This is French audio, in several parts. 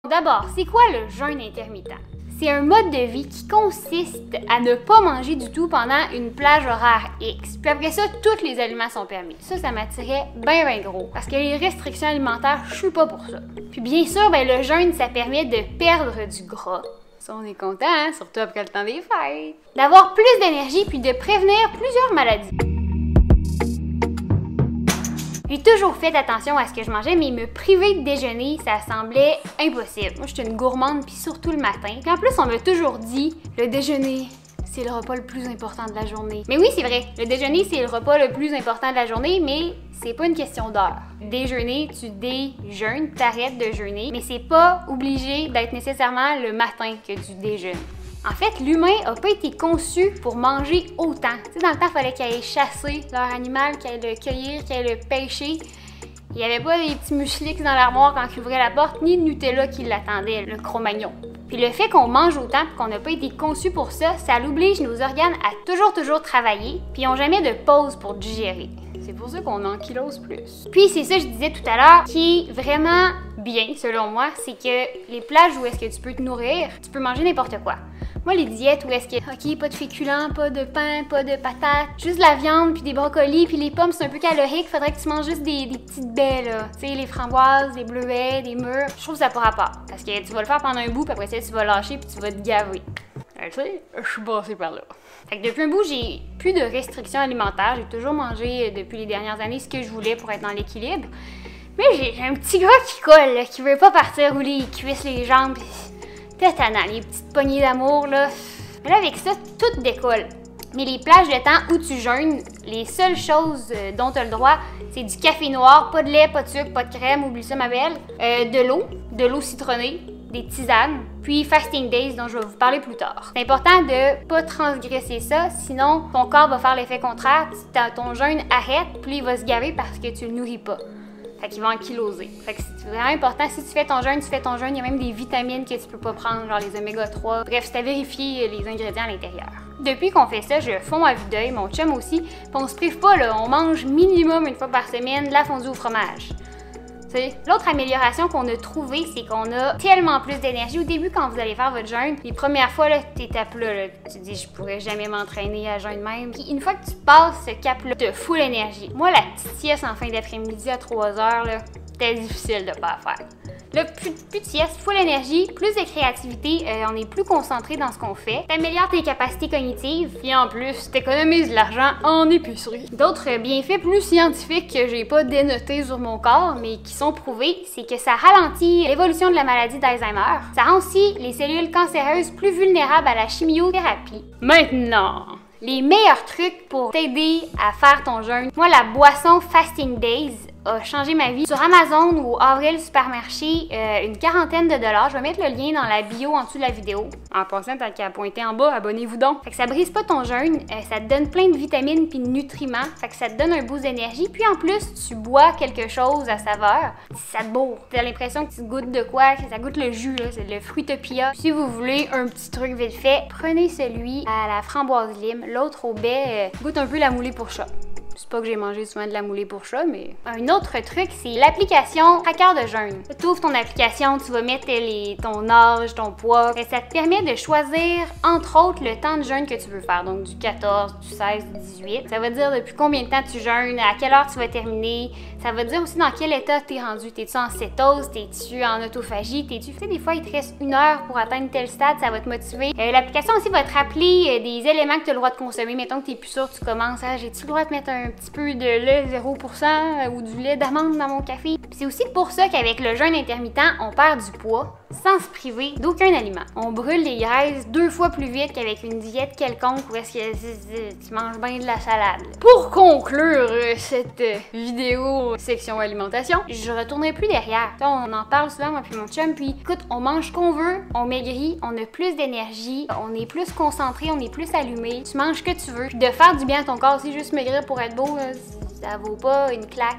D'abord, c'est quoi le jeûne intermittent? C'est un mode de vie qui consiste à ne pas manger du tout pendant une plage horaire X. Puis après ça, tous les aliments sont permis. Ça m'attirait bien gros. Parce que les restrictions alimentaires, je suis pas pour ça. Puis bien sûr, le jeûne, ça permet de perdre du gras. Ça, on est content, hein? Surtout après le temps des fêtes. D'avoir plus d'énergie puis de prévenir plusieurs maladies. J'ai toujours fait attention à ce que je mangeais, mais me priver de déjeuner, ça semblait impossible. Moi, j'étais une gourmande, puis surtout le matin. Puis en plus, on m'a toujours dit, le déjeuner, c'est le repas le plus important de la journée. Mais oui, c'est vrai, le déjeuner, c'est le repas le plus important de la journée, mais c'est pas une question d'heure. Déjeuner, tu déjeunes, t'arrêtes de jeûner, mais c'est pas obligé d'être nécessairement le matin que tu déjeunes. En fait, l'humain n'a pas été conçu pour manger autant. Tu sais, dans le temps, il fallait qu'ils aillent chasser leur animal, qu'ils aillent le cueillir, qu'ils aillent le pêcher. Il n'y avait pas des petits muslix dans l'armoire quand ils ouvraient la porte, ni de Nutella qui l'attendait, le Cro-Magnon. Puis le fait qu'on mange autant et qu'on n'a pas été conçu pour ça, ça oblige nos organes à toujours travailler, puis ils n'ont jamais de pause pour digérer. C'est pour ça qu'on ankylose plus. Puis c'est ça que je disais tout à l'heure, qui est vraiment bien, selon moi, c'est que les plages où est-ce que tu peux te nourrir, tu peux manger n'importe quoi. Moi, les diètes où est-ce que, OK, pas de féculents, pas de pain, pas de patates, juste de la viande, puis des brocolis, puis les pommes, c'est un peu calorique, faudrait que tu manges juste des petites baies, là. Tu sais, les framboises, des bleuets, des mûres. Je trouve que ça n'a pas rapport. Parce que tu vas le faire pendant un bout, puis après ça, tu vas lâcher, puis tu vas te gaver. Tu sais, je suis passée par là. Fait que depuis un bout, j'ai plus de restrictions alimentaires. J'ai toujours mangé depuis les dernières années ce que je voulais pour être dans l'équilibre. Mais j'ai un petit gars qui colle, là, qui veut pas partir rouler les cuisses, les jambes, pis tétanant, les petites poignées d'amour, là. Mais là, avec ça, tout décolle. Mais les plages de temps où tu jeûnes, les seules choses dont tu as le droit, c'est du café noir, pas de lait, pas de sucre, pas de crème, oublie ça, ma belle. De l'eau citronnée, des tisanes, puis fasting days dont je vais vous parler plus tard. C'est important de pas transgresser ça, sinon ton corps va faire l'effet contraire, ton jeûne arrête, puis il va se gaver parce que tu le nourris pas. Fait qu'il va ankyloser. Fait que c'est vraiment important. Si tu fais ton jeûne, il y a même des vitamines que tu peux pas prendre, genre les oméga 3. Bref, c'est à vérifier les ingrédients à l'intérieur. Depuis qu'on fait ça, je fonds à vue d'œil, mon chum aussi, puis on se prive pas, là. On mange minimum une fois par semaine de la fondue au fromage. L'autre amélioration qu'on a trouvée, c'est qu'on a tellement plus d'énergie. Au début, quand vous allez faire votre jeûne, les premières fois, t'es à plat, là, tu te dis, je pourrais jamais m'entraîner à jeûne même. Puis une fois que tu passes ce cap-là, t'as full énergie. Moi, la petite sieste en fin d'après-midi à 3 heures, là, c'était difficile de pas faire. Là, plus de sieste, full énergie, plus de créativité, on est plus concentré dans ce qu'on fait. T'améliores tes capacités cognitives, puis en plus, t'économises de l'argent en épicerie. D'autres bienfaits plus scientifiques que j'ai pas dénotés sur mon corps, mais qui sont prouvés, c'est que ça ralentit l'évolution de la maladie d'Alzheimer. Ça rend aussi les cellules cancéreuses plus vulnérables à la chimiothérapie. Maintenant, les meilleurs trucs pour t'aider à faire ton jeûne. Moi, la boisson Fasting Days a changé ma vie. Sur Amazon ou Avril Supermarché, une quarantaine de dollars. Je vais mettre le lien dans la bio en dessous de la vidéo. En passant, tant qu'à pointer en bas, abonnez-vous donc. Fait que ça brise pas ton jeûne, ça te donne plein de vitamines puis de nutriments. Fait que ça te donne un boost d'énergie. Puis en plus, tu bois quelque chose à saveur, ça te bourre. T'as l'impression que tu goûtes de quoi, que ça goûte le jus, là. C'est le Fruitopia. Si vous voulez un petit truc vite fait, prenez celui à la framboise lime. L'autre au baie goûte un peu la moulée pour chat. C'est pas que j'ai mangé souvent de la moulée pour chat, mais... Un autre truc, c'est l'application Tracker de jeûne. Tu ouvres ton application, tu vas mettre ton âge, ton poids. Et ça te permet de choisir, entre autres, le temps de jeûne que tu veux faire. Donc du 14, du 16, du 18. Ça va dire depuis combien de temps tu jeûnes, à quelle heure tu vas terminer. Ça va dire aussi dans quel état t'es rendu. T'es-tu en cétose, t'es-tu en autophagie, Tu sais, des fois, il te reste 1 heure pour atteindre tel stade, ça va te motiver. L'application aussi va te rappeler des éléments que tu as le droit de consommer. Mettons que t'es plus sûr, tu commences, j'ai-tu le droit de mettre un petit peu de lait 0% ou du lait d'amande dans mon café. C'est aussi pour ça qu'avec le jeûne intermittent, on perd du poids sans se priver d'aucun aliment. On brûle les graisses 2 fois plus vite qu'avec une diète quelconque où est-ce que tu manges bien de la salade. Pour conclure cette vidéo section alimentation, je retournerai plus derrière. On en parle souvent, moi puis mon chum, puis écoute, on mange ce qu'on veut, on maigrit, on a plus d'énergie, on est plus concentré, on est plus allumé, tu manges ce que tu veux. Puis de faire du bien à ton corps, si juste maigrir pour être beau, ça vaut pas une claque.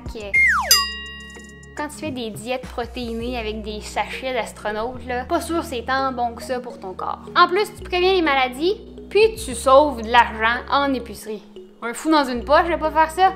Quand tu fais des diètes protéinées avec des sachets d'astronautes, là, pas sûr c'est tant bon que ça pour ton corps. En plus, tu préviens les maladies, puis tu sauves de l'argent en épicerie. Un fou dans une poche, je vais pas faire ça.